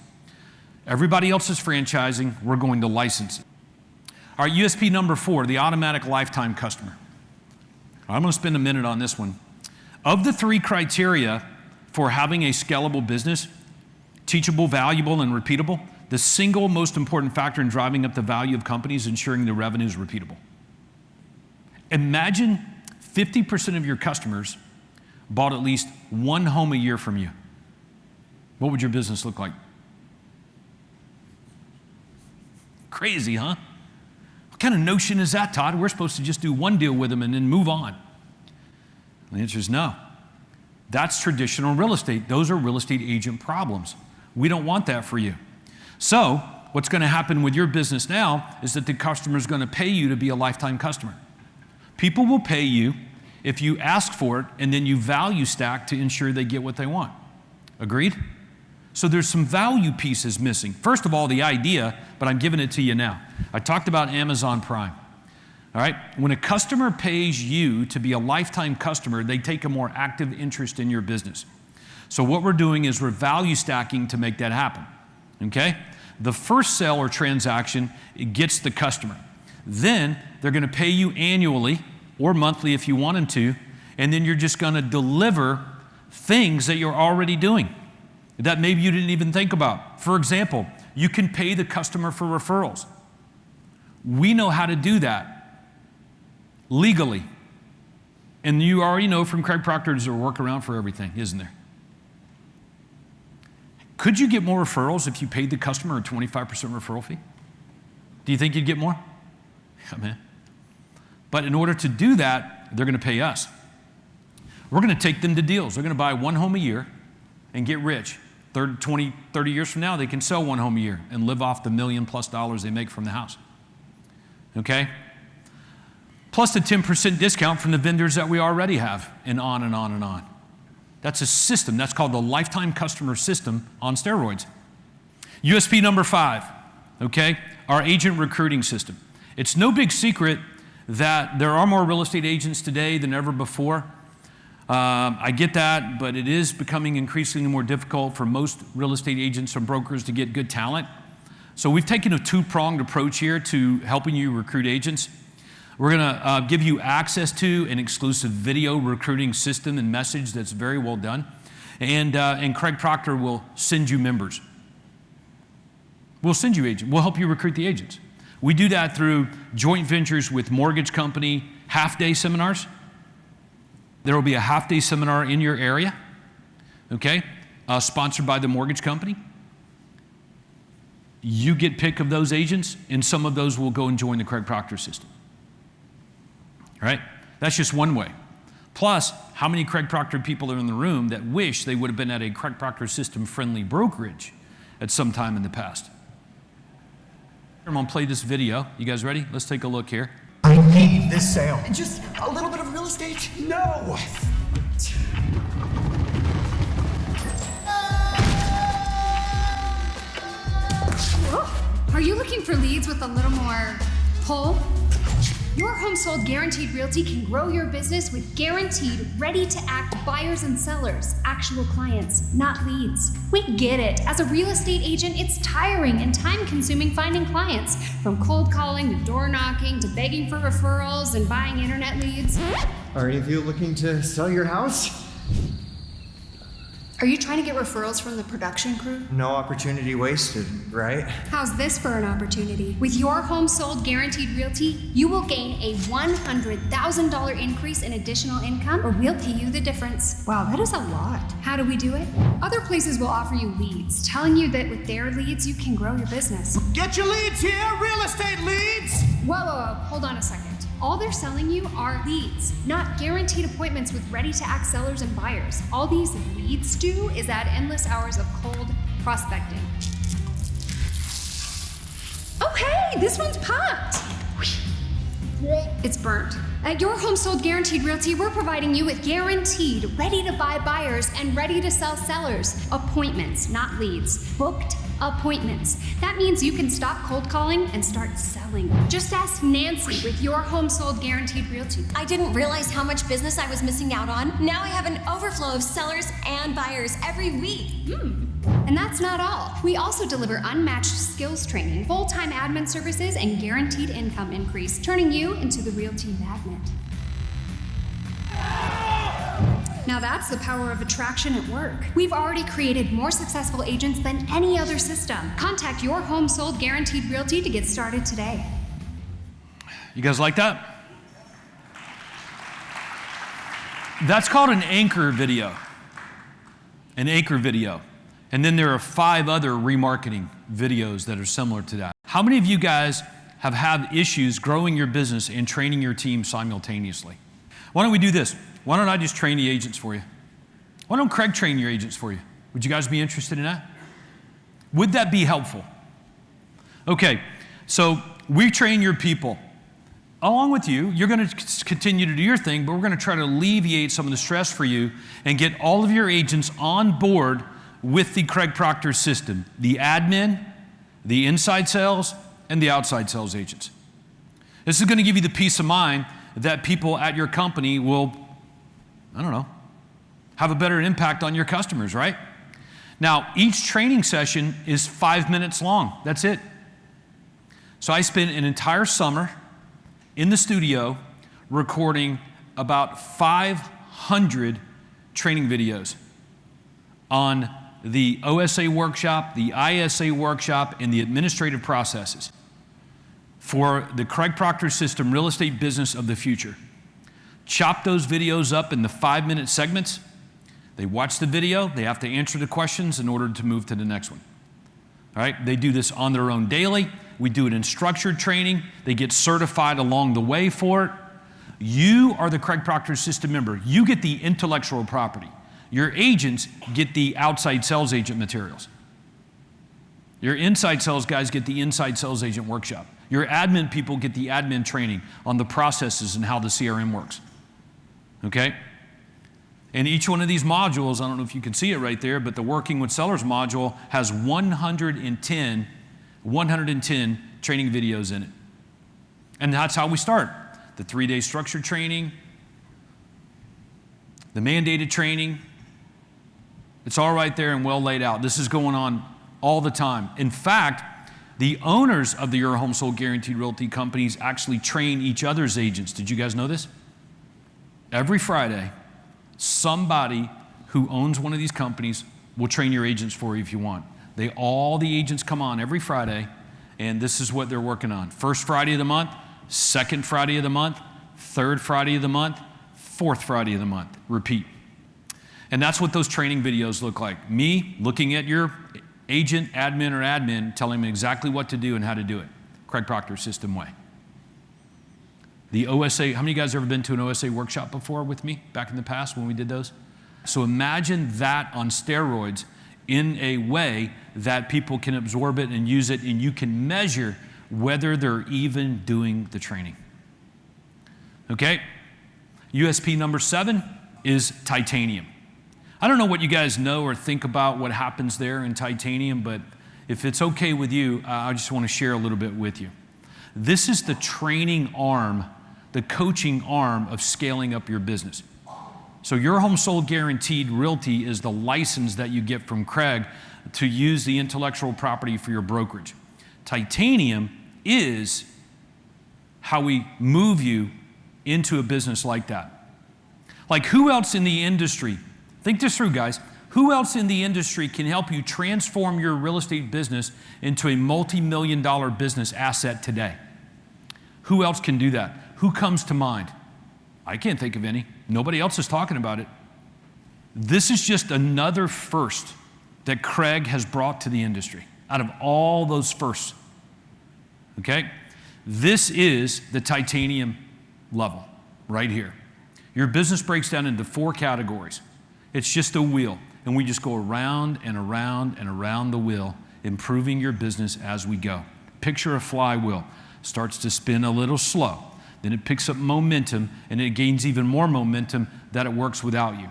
Everybody else is franchising, we're going to license it. All right, USP number 4, the automatic lifetime customer. I'm going to spend a minute on this one. Of the 3 criteria for having a scalable business, teachable, valuable, and repeatable, the single most important factor in driving up the value of companies is ensuring the revenue is repeatable. Imagine 50% of your customers bought at least 1 home a year from you. What would your business look like? Crazy, huh? What kind of notion is that, Todd? We're supposed to just do 1 deal with them and then move on. The answer is no. That's traditional real estate. Those are real estate agent problems. We don't want that for you. So what's going to happen with your business now is that the customer is going to pay you to be a lifetime customer. People will pay you if you ask for it and then you value stack to ensure they get what they want. Agreed? So there's some value pieces missing. First of all, the idea, but I'm giving it to you now. I talked about Amazon Prime. All right? When a customer pays you to be a lifetime customer, they take a more active interest in your business. So what we're doing is we're value stacking to make that happen. Okay? The first sale or transaction, it gets the customer. Then they're going to pay you annually or monthly if you want them to, and then you're just going to deliver things that you're already doing that maybe you didn't even think about. For example, you can pay the customer for referrals. We know how to do that legally. And you already know from Craig Proctor there's a workaround for everything, isn't there? Could you get more referrals if you paid the customer a 25% referral fee? Do you think you'd get more? Yeah, man. But in order to do that, they're going to pay us. We're going to take them to deals. They're going to buy one home a year and get rich. 20, 30 years from now, they can sell one home a year and live off the $1 million+ they make from the house. Okay? Plus the 10% discount from the vendors that we already have, and on and on and on. That's a system. That's called the lifetime customer system on steroids. USP number 5, okay? Our agent recruiting system. It's no big secret that there are more real estate agents today than ever before. I get that, but it is becoming increasingly more difficult for most real estate agents and brokers to get good talent. So we've taken a two-pronged approach here to helping you recruit agents. We're going to give you access to an exclusive video recruiting system and message that's very well done. And Craig Proctor will send you members. We'll send you agents. We'll help you recruit the agents. We do that through joint ventures with mortgage company half-day seminars. There will be a half-day seminar in your area, okay, sponsored by the mortgage company. You get pick of those agents, and some of those will go and join the Craig Proctor system. All right? That's just one way. Plus, how many Craig Proctor people are in the room that wish they would have been at a Craig Proctor system-friendly brokerage at some time in the past? I'm going to play this video. You guys ready? Let's take a look here. I need this sale. Just a little bit of real estate? No! Are you looking for leads with a little more pull? Your Home Sold Guaranteed Realty can grow your business with guaranteed, ready-to-act buyers and sellers, actual clients, not leads. We get it. As a real estate agent, it's tiring and time-consuming finding clients. From cold calling to door knocking to begging for referrals and buying internet leads. Are any of you looking to sell your house? Are you trying to get referrals from the production crew? No opportunity wasted, right? How's this for an opportunity? With your Home Sold Guaranteed Realty, you will gain a $100,000 increase in additional income, or we'll pay you the difference. Wow, that is a lot. How do we do it? Other places will offer you leads, telling you that with their leads, you can grow your business. Get your leads here, real estate leads! Whoa, hold on a second. All they're selling you are leads, not guaranteed appointments with ready-to-act sellers and buyers. All these leads do is add endless hours of cold prospecting. Oh, hey, this one's popped. It's burnt. At Your Home Sold Guaranteed Realty, we're providing you with guaranteed, ready-to-buy buyers and ready-to-sell sellers. Appointments, not leads. Booked appointments. That means you can stop cold calling and start selling. Just ask Nancy with Your Home Sold Guaranteed Realty. I didn't realize how much business I was missing out on. Now I have an overflow of sellers and buyers every week. And that's not all. We also deliver unmatched skills training, full-time admin services, and guaranteed income increase, turning you into the realty magnet. Now that's the power of attraction at work. We've already created more successful agents than any other system. Contact Your Home Sold Guaranteed Realty to get started today. You guys like that? That's called an anchor video. An anchor video. And then there are 5 other remarketing videos that are similar to that. How many of you guys have had issues growing your business and training your team simultaneously? Why don't we do this? Why don't I just train the agents for you? Why don't Craig train your agents for you? Would you guys be interested in that? Would that be helpful? Okay, so we train your people. Along with you, you're going to continue to do your thing, but we're going to try to alleviate some of the stress for you and get all of your agents on board with the Craig Proctor system, the admin, the inside sales, and the outside sales agents. This is going to give you the peace of mind that people at your company will, have a better impact on your customers, right? Now, each training session is 5 minutes long. That's it. So I spent an entire summer in the studio recording about 500 training videos on the OSA workshop, the ISA workshop, and the administrative processes for the Craig Proctor system, real estate business of the future. Chop those videos up into 5-minute segments. They watch the video, they have to answer the questions in order to move to the next one. All right, they do this on their own daily. We do it in structured training. They get certified along the way for it. You are the Craig Proctor system member. You get the intellectual property. Your agents get the outside sales agent materials. Your inside sales guys get the inside sales agent workshop. Your admin people get the admin training on the processes and how the CRM works. Okay? And each one of these modules, I don't know if you can see it right there, but the Working with Sellers module has 110 training videos in it. And that's how we start. The 3-day structured training, the mandated training. It's all right there and well laid out. This is going on all the time. In fact, the owners of the Your Home Sold Guaranteed Realty companies actually train each other's agents. Did you guys know this? Every Friday, somebody who owns one of these companies will train your agents for you if you want. All the agents come on every Friday, and this is what they're working on. First Friday of the month, second Friday of the month, third Friday of the month, fourth Friday of the month. Repeat. And that's what those training videos look like. Me looking at your agent, admin, telling them exactly what to do and how to do it. Craig Proctor system way. The OSA, how many of you guys ever been to an OSA workshop before with me back in the past when we did those? So imagine that on steroids in a way that people can absorb it and use it, and you can measure whether they're even doing the training. Okay? USP number 7 is titanium. I don't know what you guys know or think about what happens there in titanium, but if it's okay with you, I just want to share a little bit with you. This is the training arm, the coaching arm of scaling up your business. So Your Home Sold Guaranteed Realty is the license that you get from Craig to use the intellectual property for your brokerage. Titanium is how we move you into a business like that. Like, who else in the industry, think this through, guys, who else in the industry can help you transform your real estate business into a multi-million-dollar business asset today? Who else can do that? Who comes to mind? I can't think of any. Nobody else is talking about it. This is just another first that Craig has brought to the industry out of all those firsts. Okay? This is the titanium level right here. Your business breaks down into 4 categories. It's just a wheel, and we just go around and around and around the wheel, improving your business as we go. Picture a flywheel. Starts to spin a little slow. Then it picks up momentum, and it gains even more momentum that it works without you.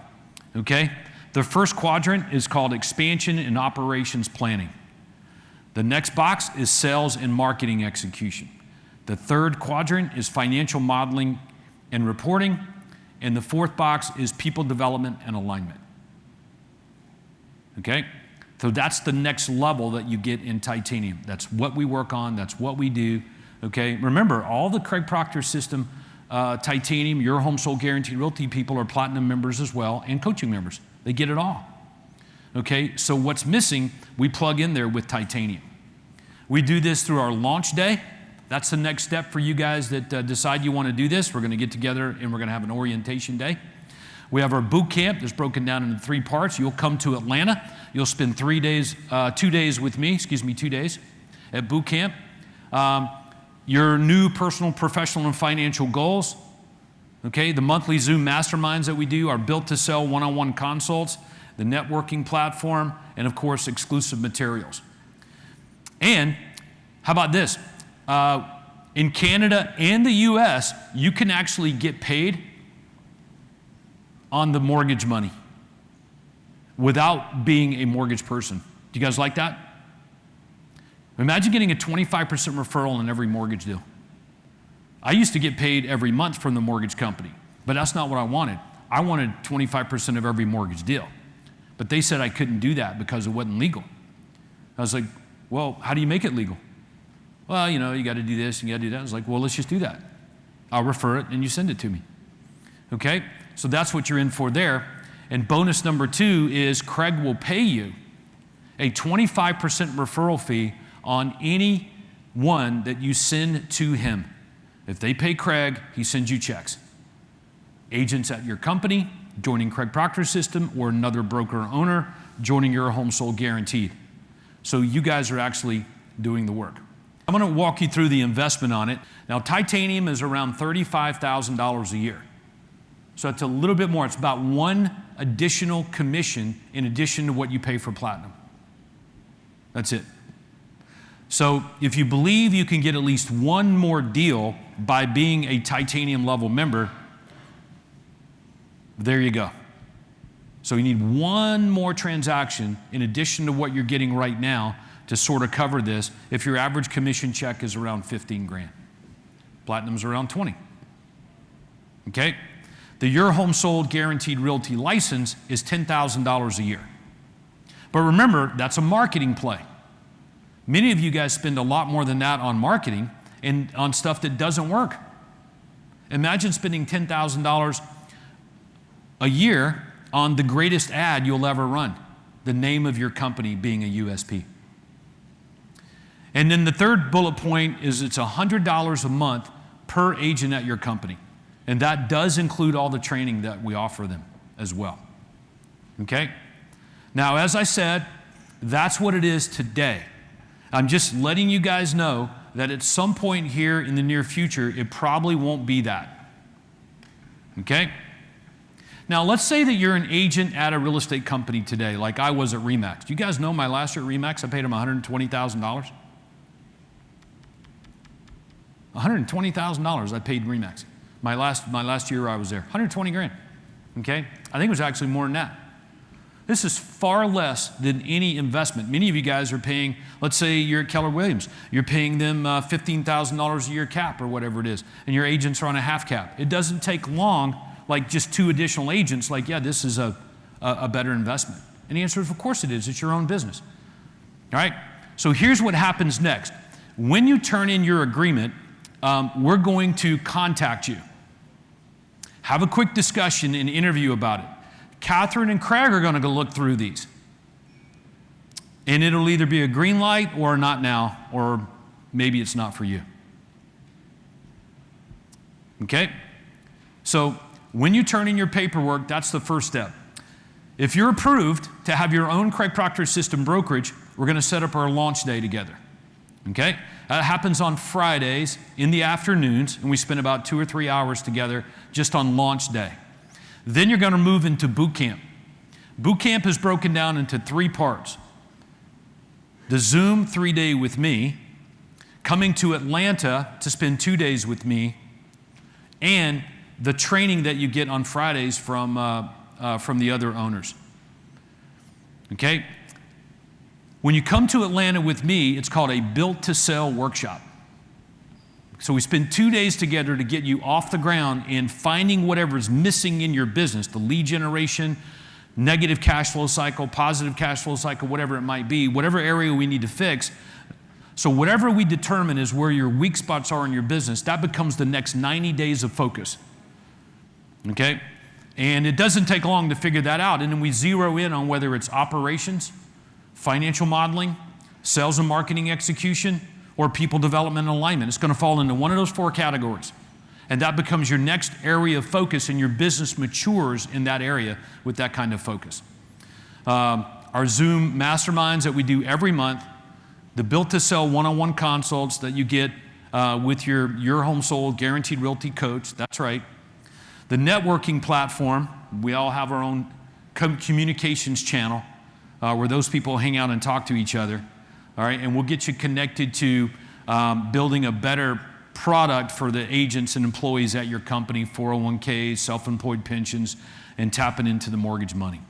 Okay? The first quadrant is called expansion and operations planning. The next box is sales and marketing execution. The third quadrant is financial modeling and reporting. And the fourth box is people development and alignment. Okay? So that's the next level that you get in titanium. That's what we work on. That's what we do. Okay? Remember, all the Craig Proctor system, titanium, Your Home Sold Guaranteed Realty people are platinum members as well and coaching members. They get it all. Okay? So what's missing, we plug in there with titanium. We do this through our launch day. That's the next step for you guys that decide you want to do this. We're going to get together and we're going to have an orientation day. We have our boot camp that's broken down into 3 parts. You'll come to Atlanta. You'll spend 2 days with me, 2 days at boot camp. Your new personal, professional, and financial goals. Okay, the monthly Zoom masterminds that we do, our built to sell one-on-one consults, the networking platform, and of course, exclusive materials. And How about this? In Canada and the US, you can actually get paid on the mortgage money without being a mortgage person. Do you guys like that? Imagine getting a 25% referral in every mortgage deal. I used to get paid every month from the mortgage company, but that's not what I wanted. I wanted 25% of every mortgage deal. But they said I couldn't do that because it wasn't legal. I was like, well, how do you make it legal? Well, you know, you got to do this and you got to do that. I was like, well, let's just do that. I'll refer it and you send it to me. Okay? So that's what you're in for there. And bonus number 2 is Craig will pay you a 25% referral fee on any one that you send to him. If they pay Craig, he sends you checks. Agents at your company, joining Craig Proctor's system, or another broker or owner, joining Your Home Sold Guaranteed. So you guys are actually doing the work. I'm going to walk you through the investment on it. Now, titanium is around $35,000 a year. So it's a little bit more. It's about 1 additional commission in addition to what you pay for platinum. That's it. So if you believe you can get at least 1 more deal by being a titanium level member, there you go. So you need 1 more transaction in addition to what you're getting right now to sort of cover this if your average commission check is around 15 grand. Platinum's around 20. Okay? The Your Home Sold Guaranteed Realty license is $10,000 a year. But remember, that's a marketing play. Many of you guys spend a lot more than that on marketing and on stuff that doesn't work. Imagine spending $10,000 a year on the greatest ad you'll ever run, the name of your company being a USP. And then the third bullet point is it's $100 a month per agent at your company. And that does include all the training that we offer them as well. Okay? Now, as I said, that's what it is today. I'm just letting you guys know that at some point here in the near future, it probably won't be that. Okay? Now, let's say that you're an agent at a real estate company today, like I was at RE/MAX. Do you guys know my last year at RE/MAX, I paid them $120,000? $120,000 I paid RE/MAX. My last year I was there, 120 grand. Okay? I think it was actually more than that. This is far less than any investment. Many of you guys are paying, let's say you're at Keller Williams, you're paying them $15,000 a year cap or whatever it is, and your agents are on a half cap. It doesn't take long, like just 2 additional agents, like, yeah, this is a better investment. And the answer is, of course it is. It's your own business. All right? So here's what happens next. When you turn in your agreement, we're going to contact you. Have a quick discussion and interview about it. Catherine and Craig are going to go look through these. And it'll either be a green light or not now, or maybe it's not for you. Okay? So when you turn in your paperwork, that's the first step. If you're approved to have your own Craig Proctor system brokerage, we're going to set up our launch day together. Okay? That happens on Fridays in the afternoons, and we spend about 2 or 3 hours together just on launch day. Then you're going to move into boot camp. Boot camp is broken down into 3 parts. The Zoom 3-day with me, coming to Atlanta to spend 2 days with me, and the training that you get on Fridays from the other owners. Okay? When you come to Atlanta with me, it's called a Built to Sell workshop. So we spend 2 days together to get you off the ground and finding whatever's missing in your business, the lead generation, negative cash flow cycle, positive cash flow cycle, whatever it might be, whatever area we need to fix. So whatever we determine is where your weak spots are in your business, that becomes the next 90 days of focus. Okay? And it doesn't take long to figure that out. And then we zero in on whether it's operations, financial modeling, sales and marketing execution, or people development and alignment. It's going to fall into one of those 4 categories. And that becomes your next area of focus, and your business matures in that area with that kind of focus. Our Zoom masterminds that we do every month, the Built to Sell one-on-one consults that you get with your Home Sold Guaranteed Realty coach, that's right. The networking platform, we all have our own communications channel where those people hang out and talk to each other. All right, and we'll get you connected to building a better product for the agents and employees at your company, 401ks, self-employed pensions, and tapping into the mortgage money.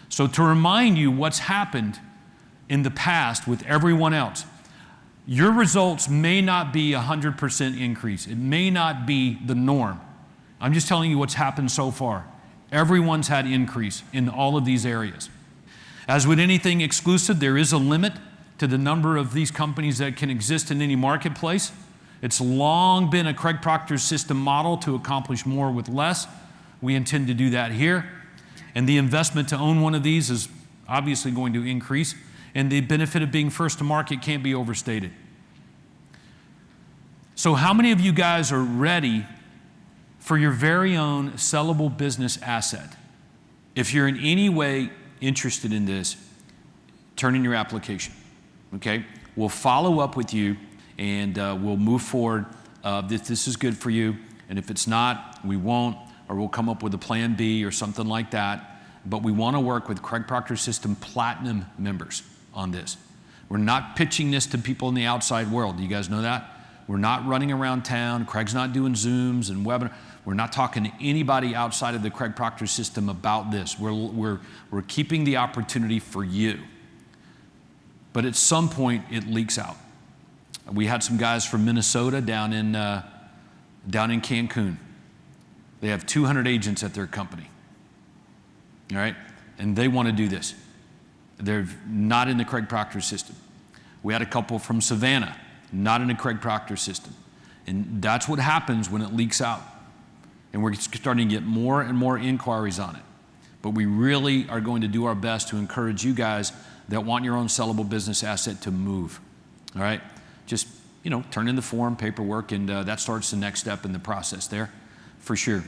So to remind you what's happened in the past with everyone else, your results may not be 100% increase. It may not be the norm. I'm just telling you what's happened so far. Everyone's had increase in all of these areas. As with anything exclusive, there is a limit to the number of these companies that can exist in any marketplace. It's long been a Craig Proctor system model to accomplish more with less. We intend to do that here. And the investment to own one of these is obviously going to increase. And the benefit of being first to market can't be overstated. So how many of you guys are ready for your very own sellable business asset? If you're in any way interested in this, turn in your application, okay? We'll follow up with you and we'll move forward if this is good for you. And if it's not, we won't, or we'll come up with a plan B or something like that. But we want to work with Craig Proctor System Platinum members on this. We're not pitching this to people in the outside world. Do you guys know that? We're not running around town. Craig's not doing Zooms and webinars. We're not talking to anybody outside of the Craig Proctor system about this. We're keeping the opportunity for you. But at some point, it leaks out. We had some guys from Minnesota down in Cancun. They have 200 agents at their company, all right? And they want to do this. They're not in the Craig Proctor system. We had a couple from Savannah, not in the Craig Proctor system. And that's what happens when it leaks out. And we're starting to get more and more inquiries on it. But we really are going to do our best to encourage you guys that want your own sellable business asset to move, all right? Just, turn in the form, paperwork, and that starts the next step in the process there, for sure.